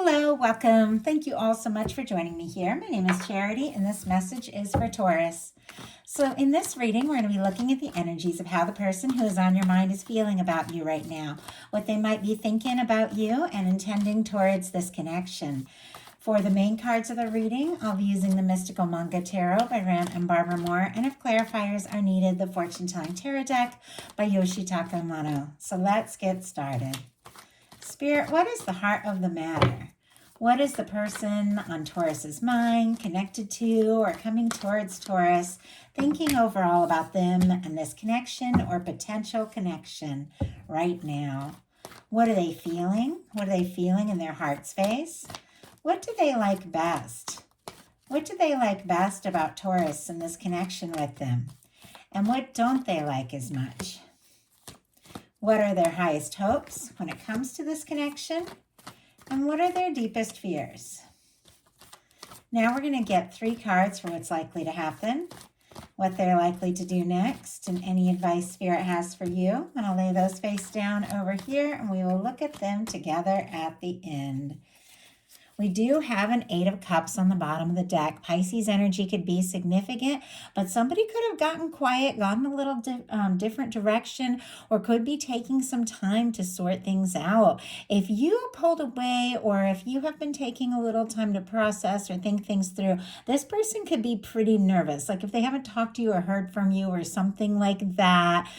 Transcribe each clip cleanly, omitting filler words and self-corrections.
Hello, welcome. Thank you all so much for joining me here. My name is Charity, and this message is for Taurus. So in this reading, we're going to be looking at the energies of how the person who is on your mind is feeling about you right now, what they might be thinking about you and intending towards this connection. For the main cards of the reading, I'll be using the Mystical Manga Tarot by Rand and Barbara Moore, and if clarifiers are needed, the Fortune Telling Tarot deck by Yoshitaka Amano. So let's get started. Spirit, what is the heart of the matter? What is the person on Taurus's mind connected to or coming towards Taurus, thinking overall about them and this connection or potential connection right now? What are they feeling? What are they feeling in their heart space? What do they like best? What do they like best about Taurus and this connection with them? And what don't they like as much? What are their highest hopes when it comes to this connection? And what are their deepest fears? Now we're going to get 3 cards for what's likely to happen, what they're likely to do next, and any advice Spirit has for you. And I'll lay those face down over here, and we will look at them together at the end. We do have an 8 of Cups on the bottom of the deck. Pisces energy could be significant, but somebody could have gotten quiet, gotten a little different direction, or could be taking some time to sort things out. If you pulled away, or if you have been taking a little time to process or think things through, this person could be pretty nervous. Like if they haven't talked to you or heard from you or something like that.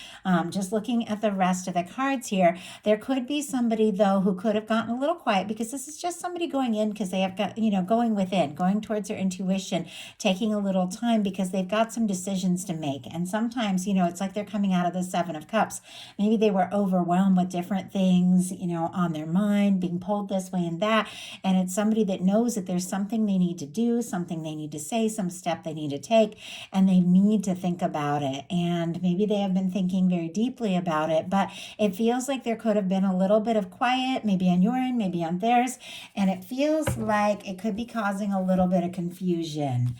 Just looking at the rest of the cards here, there could be somebody though who could have gotten a little quiet, because this is just somebody going in because they have got, going within, going towards their intuition, taking a little time because they've got some decisions to make. And sometimes, it's like they're coming out of the 7 of Cups. Maybe they were overwhelmed with different things, on their mind, being pulled this way and that. And it's somebody that knows that there's something they need to do, something they need to say, some step they need to take, and they need to think about it. And maybe they have been thinking very deeply about it, but it feels like there could have been a little bit of quiet, maybe on your end, maybe on theirs. And it feels like it could be causing a little bit of confusion.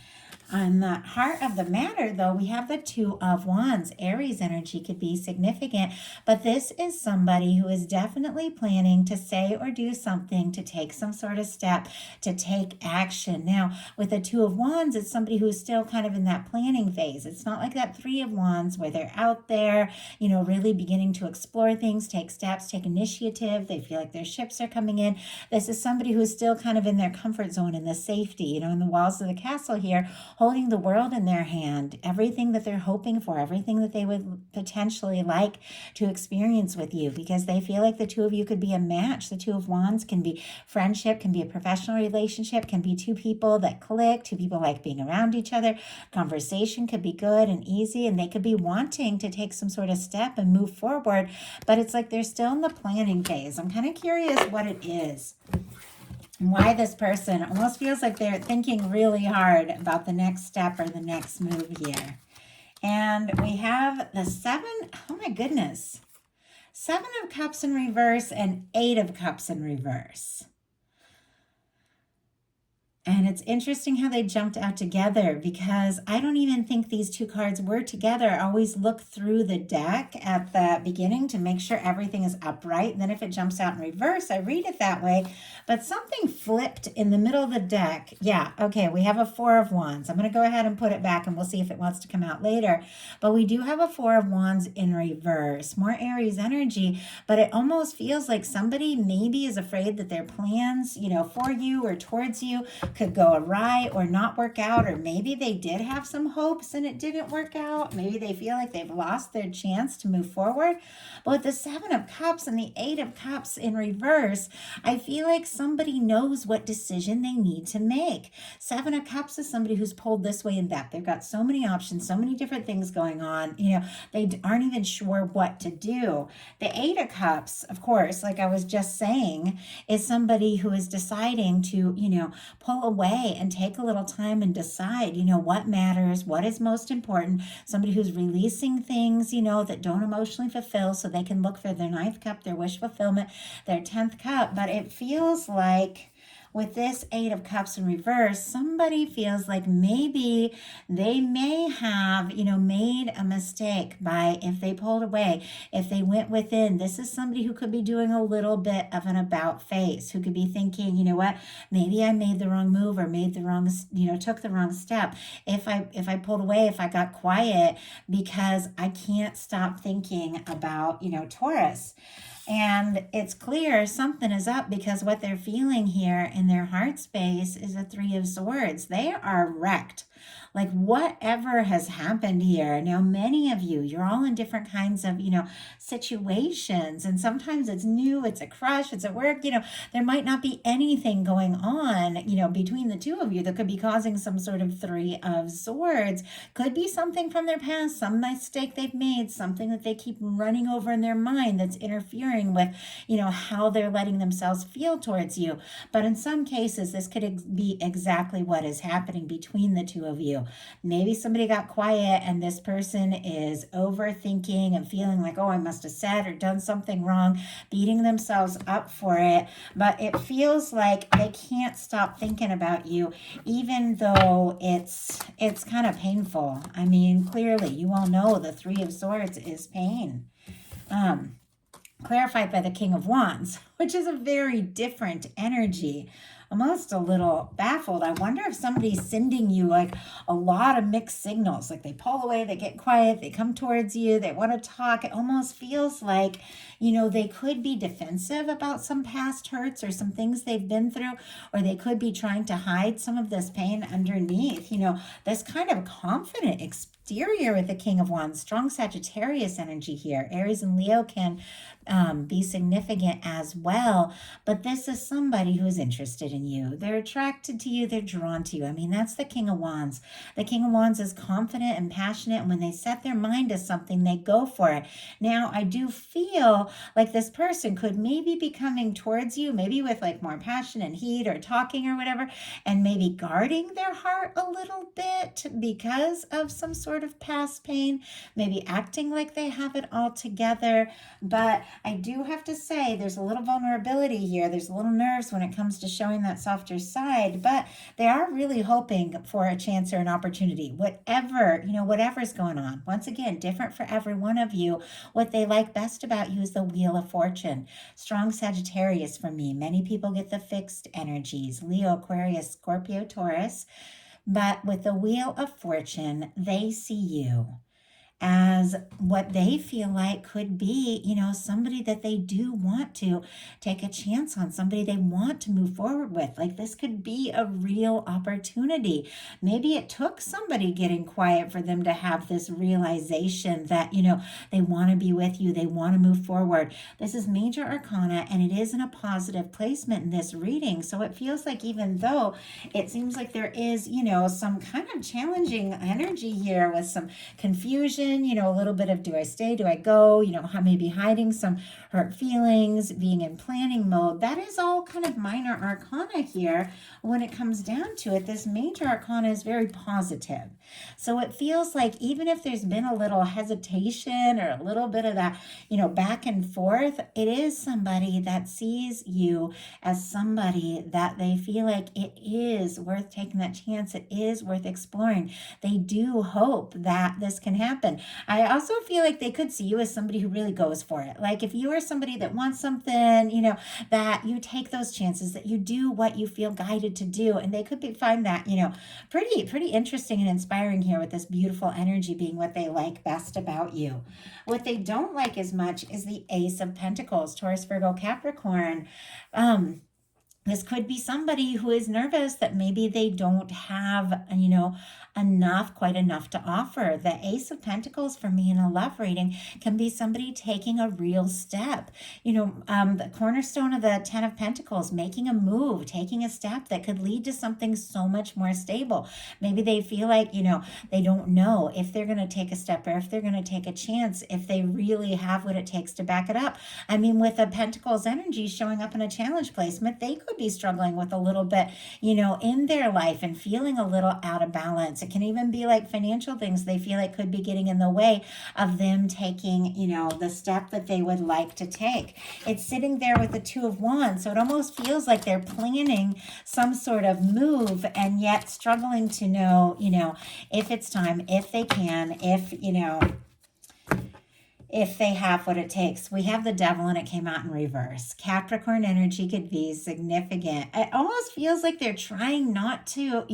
On the heart of the matter, though, we have the 2 of Wands. Aries energy could be significant, but this is somebody who is definitely planning to say or do something, to take some sort of step, to take action. Now, with the 2 of Wands, it's somebody who is still kind of in that planning phase. It's not like that 3 of Wands where they're out there, really beginning to explore things, take steps, take initiative. They feel like their ships are coming in. This is somebody who is still kind of in their comfort zone, in the safety, in the walls of the castle here, holding the world in their hand, everything that they're hoping for, everything that they would potentially like to experience with you, because they feel like the 2 of you could be a match. The 2 of Wands can be friendship, can be a professional relationship, can be 2 people that click, 2 people like being around each other. Conversation could be good and easy, and they could be wanting to take some sort of step and move forward, but it's like they're still in the planning phase. I'm kind of curious what it is. Why this person almost feels like they're thinking really hard about the next step or the next move here. And we have the 7, oh my goodness, 7 of Cups in reverse and 8 of Cups in reverse. And it's interesting how they jumped out together, because I don't even think these 2 cards were together. I always look through the deck at the beginning to make sure everything is upright. And then if it jumps out in reverse, I read it that way. But something flipped in the middle of the deck. Yeah, okay, we have a 4 of Wands. I'm going to go ahead and put it back, and we'll see if it wants to come out later. But we do have a 4 of Wands in reverse. More Aries energy, but it almost feels like somebody maybe is afraid that their plans, for you or towards you could go awry or not work out, or maybe they did have some hopes and it didn't work out. Maybe they feel like they've lost their chance to move forward. But with the 7 of Cups and the 8 of Cups in reverse, I feel like somebody knows what decision they need to make. 7 of Cups is somebody who's pulled this way and that. They've got so many options, so many different things going on. They aren't even sure what to do. The 8 of Cups, of course, like I was just saying, is somebody who is deciding to, pull away and take a little time and decide, what matters, what is most important. Somebody who's releasing things, that don't emotionally fulfill, so they can look for their 9th cup, their wish fulfillment, their 10th cup. But it feels like with this Eight of Cups in reverse, somebody feels like maybe they may have, made a mistake by if they pulled away, if they went within. This is somebody who could be doing a little bit of an about face, who could be thinking, you know what, maybe I made the wrong move or made the wrong, took the wrong step. If I pulled away, if I got quiet, because I can't stop thinking about, Taurus. And it's clear something is up, because what they're feeling here in their heart space is a Three of Swords. They are wrecked. Like whatever has happened here. Now, many of you, you're all in different kinds of, situations. And sometimes it's new, it's a crush, it's at work, there might not be anything going on, between the two of you that could be causing some sort of Three of Swords. Could be something from their past, some mistake they've made, something that they keep running over in their mind that's interfering with, how they're letting themselves feel towards you. But in some cases, this could be exactly what is happening between the two of you. Maybe somebody got quiet and this person is overthinking and feeling like, oh, I must have said or done something wrong, beating themselves up for it. But it feels like they can't stop thinking about you, even though it's kind of painful. I mean, clearly, you all know the Three of Swords is pain. Clarified by the King of Wands, which is a very different energy. Almost a little baffled. I wonder if somebody's sending you like a lot of mixed signals. Like they pull away, they get quiet, they come towards you, they want to talk. It almost feels like, they could be defensive about some past hurts or some things they've been through, or they could be trying to hide some of this pain underneath. This kind of confident exterior with the King of Wands. Strong Sagittarius energy here. Aries and Leo can be significant as well, but this is somebody who is interested in you. They're attracted to you, they're drawn to you. I mean, that's the King of Wands. The King of Wands is confident and passionate, and when they set their mind to something, they go for it. Now, I do feel like this person could maybe be coming towards you, maybe with like more passion and heat or talking or whatever, and maybe guarding their heart a little bit because of some sort of past pain, maybe acting like they have it all together. But I do have to say there's a little vulnerability here. There's a little nerves when it comes to showing that softer side, but they are really hoping for a chance or an opportunity. Whatever's going on. Once again, different for every one of you. What they like best about you is the Wheel of Fortune. Strong Sagittarius for me. Many people get the fixed energies. Leo, Aquarius, Scorpio, Taurus. But with the Wheel of Fortune, they see you as what they feel like could be, somebody that they do want to take a chance on, somebody they want to move forward with. Like this could be a real opportunity. Maybe it took somebody getting quiet for them to have this realization that, they want to be with you, they want to move forward. This is major arcana, and it is in a positive placement in this reading. So it feels like, even though it seems like there is, some kind of challenging energy here with some confusion, a little bit of do I stay, do I go, maybe hiding some hurt feelings, being in planning mode. That is all kind of minor arcana here. When it comes down to it, this major arcana is very positive. So it feels like even if there's been a little hesitation or a little bit of that, back and forth, it is somebody that sees you as somebody that they feel like it is worth taking that chance. It is worth exploring. They do hope that this can happen. I also feel like they could see you as somebody who really goes for it. Like if you are somebody that wants something, that you take those chances, that you do what you feel guided to do. And they could find that, pretty interesting and inspiring here, with this beautiful energy being what they like best about you. What they don't like as much is the Ace of Pentacles, Taurus, Virgo, Capricorn. This could be somebody who is nervous that maybe they don't have, quite enough to offer. The Ace of Pentacles for me in a love reading can be somebody taking a real step. The cornerstone of the Ten of Pentacles, making a move, taking a step that could lead to something so much more stable. Maybe they feel like, they don't know if they're going to take a step or if they're going to take a chance, if they really have what it takes to back it up. I mean, with the Pentacles energy showing up in a challenge placement, they could be struggling with a little bit, in their life and feeling a little out of balance. It can even be like financial things they feel like could be getting in the way of them taking, the step that they would like to take. It's sitting there with the Two of Wands, so it almost feels like they're planning some sort of move and yet struggling to know, if it's time, if they can, if they have what it takes. We have the Devil and it came out in reverse. Capricorn energy could be significant. It almost feels like they're trying not to,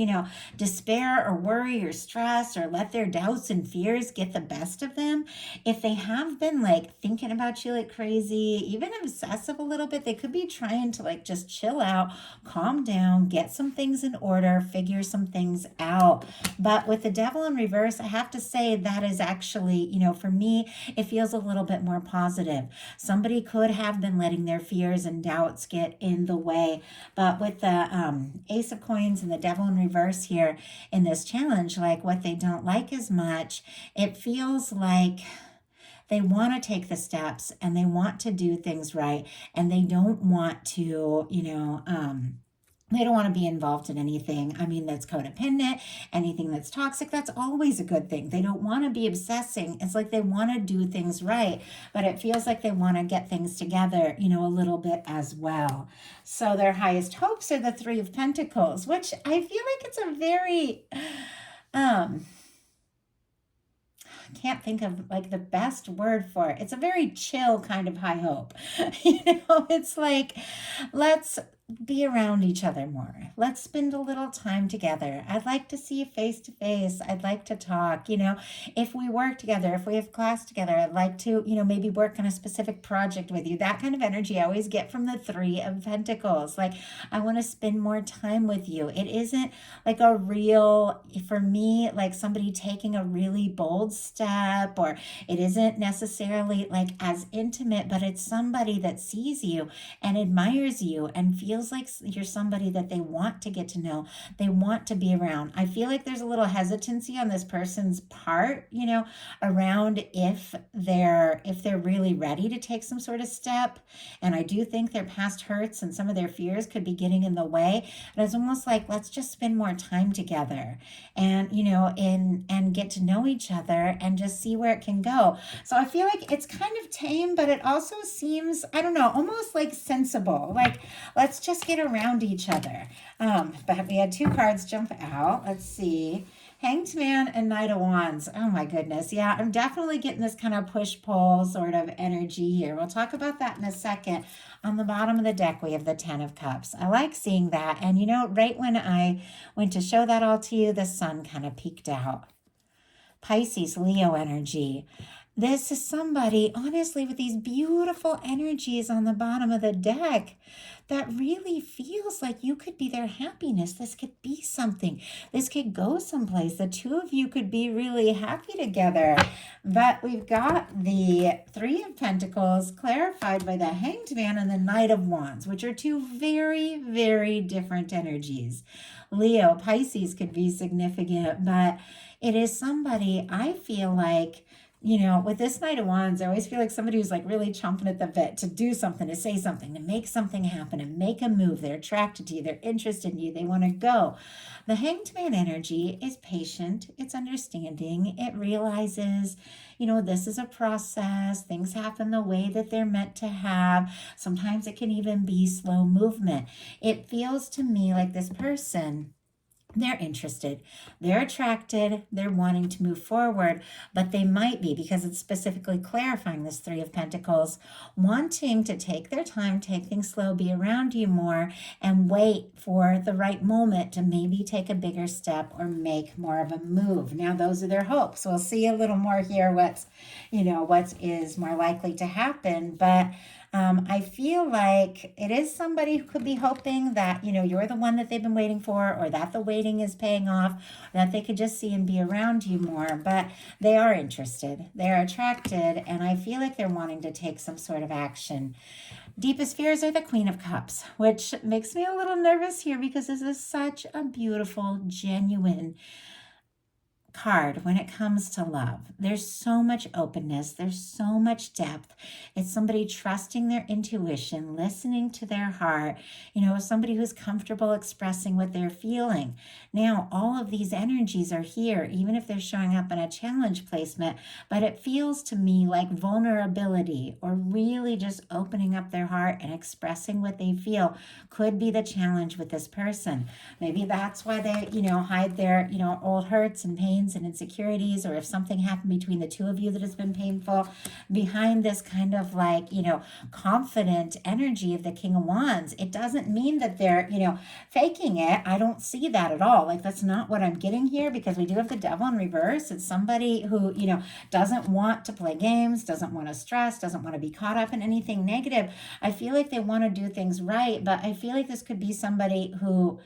despair or worry or stress or let their doubts and fears get the best of them. If they have been like thinking about you like crazy, even obsessive a little bit, they could be trying to like just chill out, calm down, get some things in order, figure some things out. But with the Devil in reverse, I have to say that is actually, for me, it feels a little bit more positive. Somebody could have been letting their fears and doubts get in the way. But with the Ace of Coins and the Devil in reverse here in this challenge, like what they don't like as much, it feels like they want to take the steps and they want to do things right, and they don't want to, they don't want to be involved in anything, that's codependent, anything that's toxic. That's always a good thing. They don't want to be obsessing. It's like they want to do things right, but it feels like they want to get things together, a little bit as well. So their highest hopes are the Three of Pentacles, which I feel like it's a very, can't think of like the best word for it. It's a very chill kind of high hope. It's like, let's be around each other more. Let's spend a little time together. I'd like to see you face to face. I'd like to talk, if we work together, if we have class together, I'd like to, maybe work on a specific project with you. That kind of energy I always get from the Three of Pentacles. Like, I want to spend more time with you. It isn't like a real, for me, like somebody taking a really bold step, or it isn't necessarily like as intimate, but it's somebody that sees you and admires you and feels like you're somebody that they want to get to know, they want to be around. I feel like there's a little hesitancy on this person's part, around if they're really ready to take some sort of step. And I do think their past hurts and some of their fears could be getting in the way. And it's almost like, let's just spend more time together and, and get to know each other and just see where it can go. So I feel like it's kind of tame, but it also seems, I don't know, almost like sensible. Like, let's just get around each other. But we had two cards jump out. Let's see. Hanged Man and Knight of Wands. Oh my goodness. Yeah, I'm definitely getting this kind of push-pull sort of energy here. We'll talk about that in a second. On the bottom of the deck, we have the Ten of Cups. I like seeing that. And right when I went to show that all to you, the sun kind of peeked out. Pisces, Leo energy. This is somebody, honestly, with these beautiful energies on the bottom of the deck that really feels like you could be their happiness. This could be something. This could go someplace. The two of you could be really happy together. But we've got the Three of Pentacles clarified by the Hanged Man and the Knight of Wands, which are two very, very different energies. Leo, Pisces could be significant, but it is somebody I feel like, with this Knight of Wands, I always feel like somebody who's like really chomping at the bit to do something, to say something, to make something happen, and make a move. They're attracted to you. They're interested in you. They want to go. The Hanged Man energy is patient. It's understanding. It realizes, this is a process. Things happen the way that they're meant to have. Sometimes it can even be slow movement. It feels to me like this person, they're interested, they're attracted, they're wanting to move forward, but they might be, because it's specifically clarifying this Three of Pentacles, wanting to take their time, take things slow, be around you more, and wait for the right moment to maybe take a bigger step or make more of a move. Now, those are their hopes. We'll see a little more here what is more likely to happen, but I feel like it is somebody who could be hoping that, you're the one that they've been waiting for, or that the waiting is paying off, that they could just see and be around you more. But they are interested, they're attracted, and I feel like they're wanting to take some sort of action. Deepest fears are the Queen of Cups, which makes me a little nervous here because this is such a beautiful, genuine, card when it comes to love. There's so much openness, there's so much depth. It's somebody trusting their intuition, listening to their heart, somebody who's comfortable expressing what they're feeling. Now, all of these energies are here, even if they're showing up in a challenge placement, but it feels to me like vulnerability or really just opening up their heart and expressing what they feel could be the challenge with this person. Maybe that's why they, hide their, old hurts and pains and insecurities, or if something happened between the two of you that has been painful, behind this kind of like, confident energy of the King of Wands. It doesn't mean that they're, faking it. I don't see that at all. Like, that's not what I'm getting here, because we do have the Devil in reverse. It's somebody who, doesn't want to play games, doesn't want to stress, doesn't want to be caught up in anything negative. I feel like they want to do things right, but I feel like this could be somebody who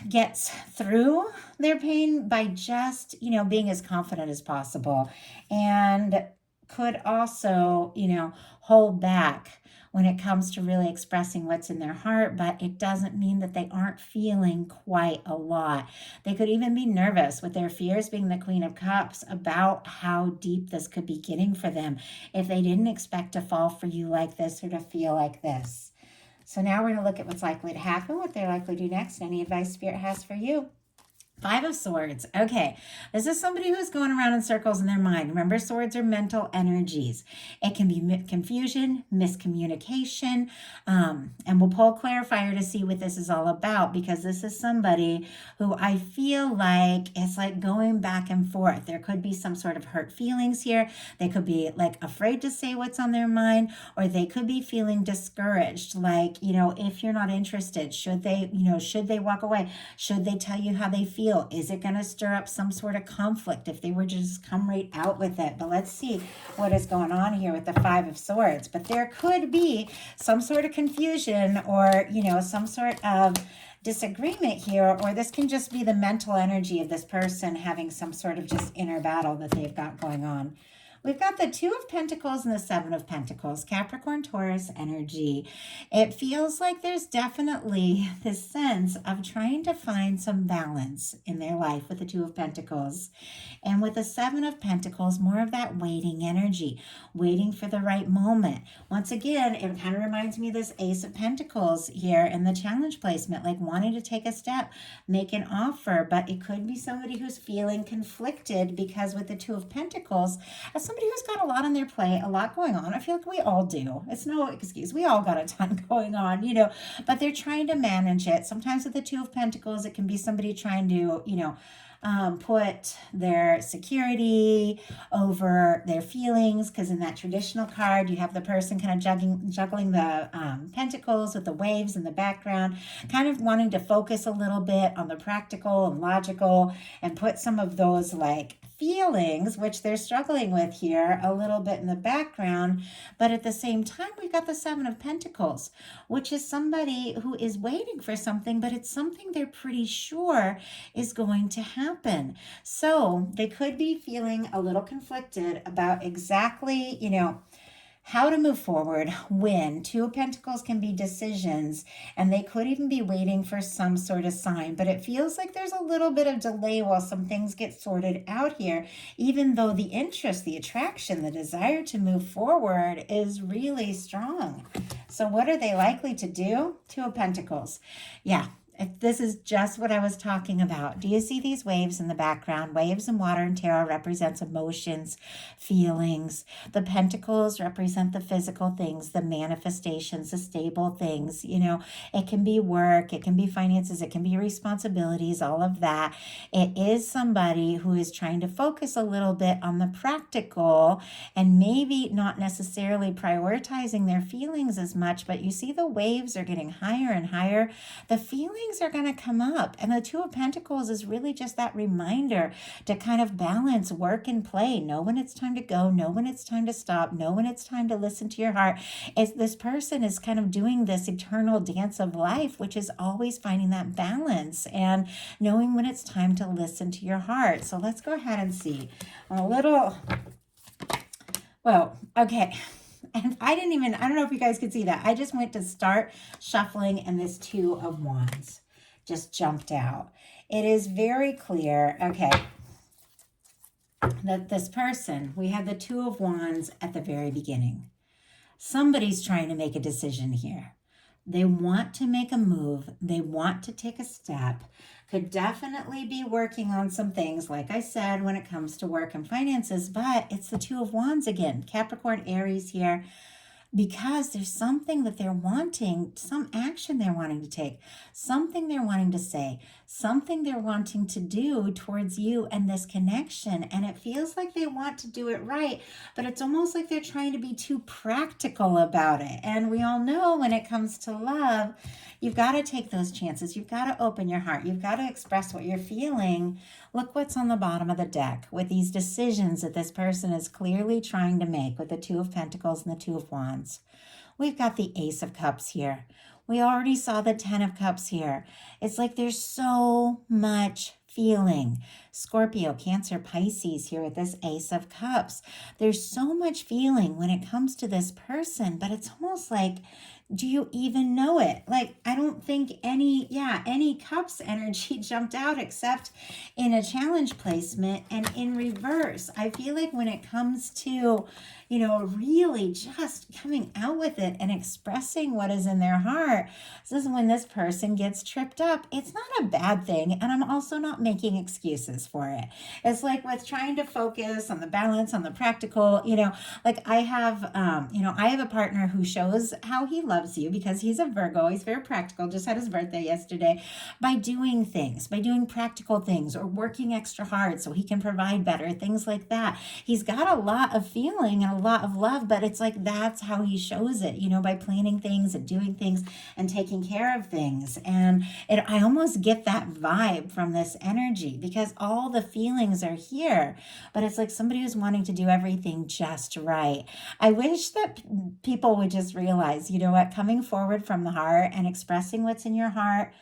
gets through their pain by just, being as confident as possible, and could also, hold back when it comes to really expressing what's in their heart, but it doesn't mean that they aren't feeling quite a lot. They could even be nervous, with their fears being the Queen of Cups, about how deep this could be getting for them if they didn't expect to fall for you like this or to feel like this. So now we're going to look at what's likely to happen, what they're likely to do next, and any advice Spirit has for you. 5 of Swords. Okay, this is somebody who's going around in circles in their mind. Remember, swords are mental energies. It can be confusion, miscommunication, and we'll pull a clarifier to see what this is all about, because this is somebody who I feel like it's like going back and forth. There could be some sort of hurt feelings here. They could be like afraid to say what's on their mind, or they could be feeling discouraged. Like, if you're not interested, should they walk away? Should they tell you how they feel? Is it going to stir up some sort of conflict if they were to just come right out with it? But let's see what is going on here with the 5 of Swords. But there could be some sort of confusion, or, some sort of disagreement here, or this can just be the mental energy of this person having some sort of just inner battle that they've got going on. We've got the 2 of Pentacles and the 7 of Pentacles, Capricorn, Taurus energy. It feels like there's definitely this sense of trying to find some balance in their life with the 2 of Pentacles. And with the 7 of Pentacles, more of that waiting energy, waiting for the right moment. Once again, it kind of reminds me of this Ace of Pentacles here in the challenge placement, like wanting to take a step, make an offer, but it could be somebody who's feeling conflicted, because with the 2 of Pentacles, as somebody who's got a lot on their plate, a lot going on, I feel like we all do. It's no excuse. We all got a ton going on, but they're trying to manage it. Sometimes with the 2 of Pentacles, it can be somebody trying to, put their security over their feelings, because in that traditional card, you have the person kind of juggling the pentacles with the waves in the background, kind of wanting to focus a little bit on the practical and logical, and put some of those like feelings, which they're struggling with here, a little bit in the background. But at the same time, we've got the 7 of Pentacles, which is somebody who is waiting for something, but it's something they're pretty sure is going to happen. So they could be feeling a little conflicted about exactly, how to move forward when 2 of Pentacles can be decisions, and they could even be waiting for some sort of sign. But it feels like there's a little bit of delay while some things get sorted out here, even though the interest, the attraction, the desire to move forward is really strong. So what are they likely to do? 2 of Pentacles. Yeah. If this is just what I was talking about. Do you see these waves in the background? Waves in water and tarot represents emotions, feelings. The pentacles represent the physical things, the manifestations, the stable things. It can be work, it can be finances, it can be responsibilities, all of that. It is somebody who is trying to focus a little bit on the practical, and maybe not necessarily prioritizing their feelings as much, but you see the waves are getting higher and higher. The feelings are going to come up. And the 2 of Pentacles is really just that reminder to kind of balance work and play. Know when it's time to go, know when it's time to stop, know when it's time to listen to your heart. This person is kind of doing this eternal dance of life, which is always finding that balance and knowing when it's time to listen to your heart. So let's go ahead and see okay. And I don't know if you guys could see that. I just went to start shuffling, and this 2 of Wands just jumped out. It is very clear. Okay, that this person, we had the Two of Wands at the very beginning. Somebody's trying to make a decision here. They want to make a move. They want to take a step. Could definitely be working on some things, like I said, when it comes to work and finances, but it's the Two of Wands again. Capricorn, Aries here, because there's something that they're wanting, some action they're wanting to take, something they're wanting to say, something they're wanting to do towards you and this connection. And it feels like they want to do it right, but it's almost like they're trying to be too practical about it. And we all know when it comes to love, you've got to take those chances. You've got to open your heart. You've got to express what you're feeling. Look what's on the bottom of the deck with these decisions that this person is clearly trying to make with the Two of Pentacles and the Two of Wands. We've got the Ace of Cups here. We already saw the Ten of Cups here. It's like there's so much feeling. Scorpio, Cancer, Pisces here with this Ace of Cups. There's so much feeling when it comes to this person, but it's almost like, do you even know it? Like, I don't think any cups energy jumped out except in a challenge placement and in reverse. I feel like when it comes to, really just coming out with it and expressing what is in their heart, this is when this person gets tripped up. It's not a bad thing, and I'm also not making excuses for it. It's like with trying to focus on the balance, on the practical, like I have a partner who shows how he loves you because he's a Virgo. He's very practical, just had his birthday yesterday, by doing things, by doing practical things or working extra hard so he can provide better, things like that. He's got a lot of feeling and a lot of love, but it's like that's how he shows it, by planning things and doing things and taking care of things. And I almost get that vibe from this energy because all the feelings are here, but it's like somebody who's wanting to do everything just right. I wish that people would just realize, coming forward from the heart and expressing what's in your heart,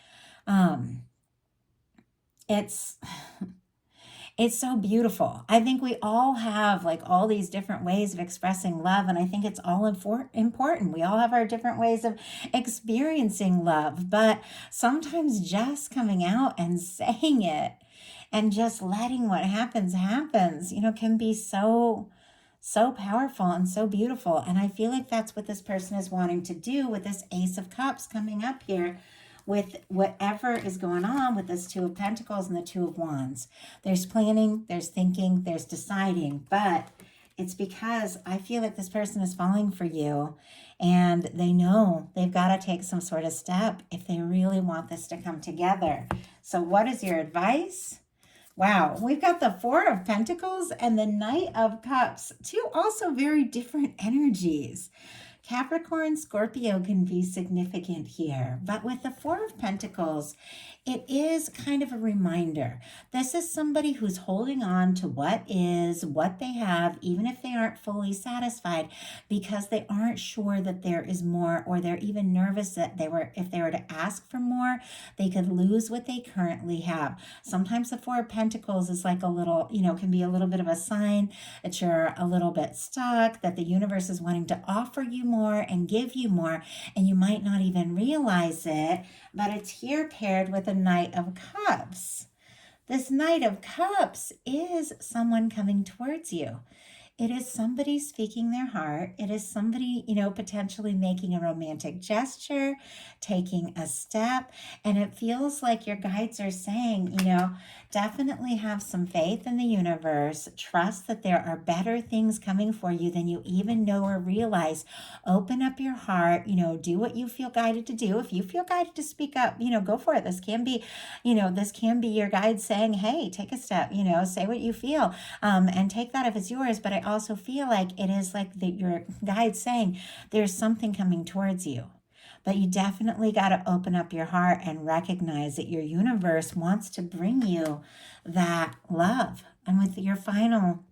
it's so beautiful. I think we all have like all these different ways of expressing love, and I think it's all important. We all have our different ways of experiencing love, but sometimes just coming out and saying it and just letting what happens, can be so powerful and so beautiful. And I feel like that's what this person is wanting to do with this Ace of Cups coming up here, with whatever is going on with this Two of Pentacles and the Two of Wands. There's planning, there's thinking, there's deciding, but it's because I feel like this person is falling for you and they know they've got to take some sort of step if they really want this to come together. So what is your advice? Wow, we've got the Four of Pentacles and the Knight of Cups, two also very different energies. Capricorn, Scorpio can be significant here, but with the Four of Pentacles, it is kind of a reminder. This is somebody who's holding on to what they have, even if they aren't fully satisfied, because they aren't sure that there is more, or they're even nervous that if they were to ask for more, they could lose what they currently have. Sometimes the Four of Pentacles is like a little, can be a little bit of a sign that you're a little bit stuck, that the universe is wanting to offer you more and give you more, and you might not even realize it, but it's here paired with a Knight of Cups. This Knight of Cups is someone coming towards you. It is somebody speaking their heart. It is somebody, potentially making a romantic gesture, taking a step. And it feels like your guides are saying, definitely have some faith in the universe. Trust that there are better things coming for you than you even know or realize. Open up your heart, do what you feel guided to do. If you feel guided to speak up, go for it. This can be your guide saying, hey, take a step, say what you feel, and take that if it's yours. But I also feel like it is like your guide saying there's something coming towards you. But you definitely got to open up your heart and recognize that your universe wants to bring you that love. And with your final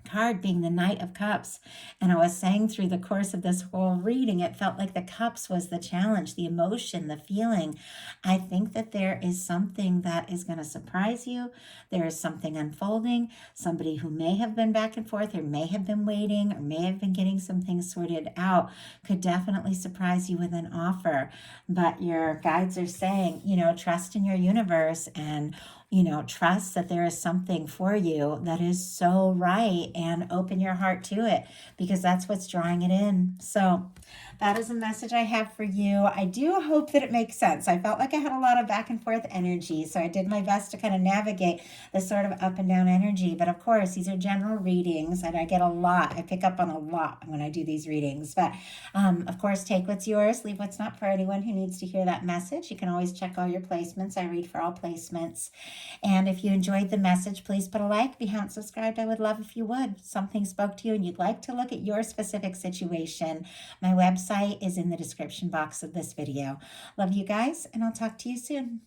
card being the Knight of Cups, and I was saying through the course of this whole reading, it felt like the cups was the challenge, the emotion, the feeling. I think that there is something that is going to surprise you. There is something unfolding. Somebody who may have been back and forth, or may have been waiting, or may have been getting some things sorted out, could definitely surprise you with an offer. But your guides are saying, trust in your universe and trust that there is something for you that is so right, and open your heart to it, because that's what's drawing it in. So that is a message I have for you. I do hope that it makes sense. I felt like I had a lot of back and forth energy, so I did my best to kind of navigate this sort of up and down energy. But of course, these are general readings, and I get a lot. I pick up on a lot when I do these readings. But of course, take what's yours, leave what's not, for anyone who needs to hear that message. You can always check all your placements. I read for all placements. And if you enjoyed the message, please put a like. If you haven't subscribed, I would love if you would. Something spoke to you and you'd like to look at your specific situation. My website is in the description box of this video. Love you guys, and I'll talk to you soon.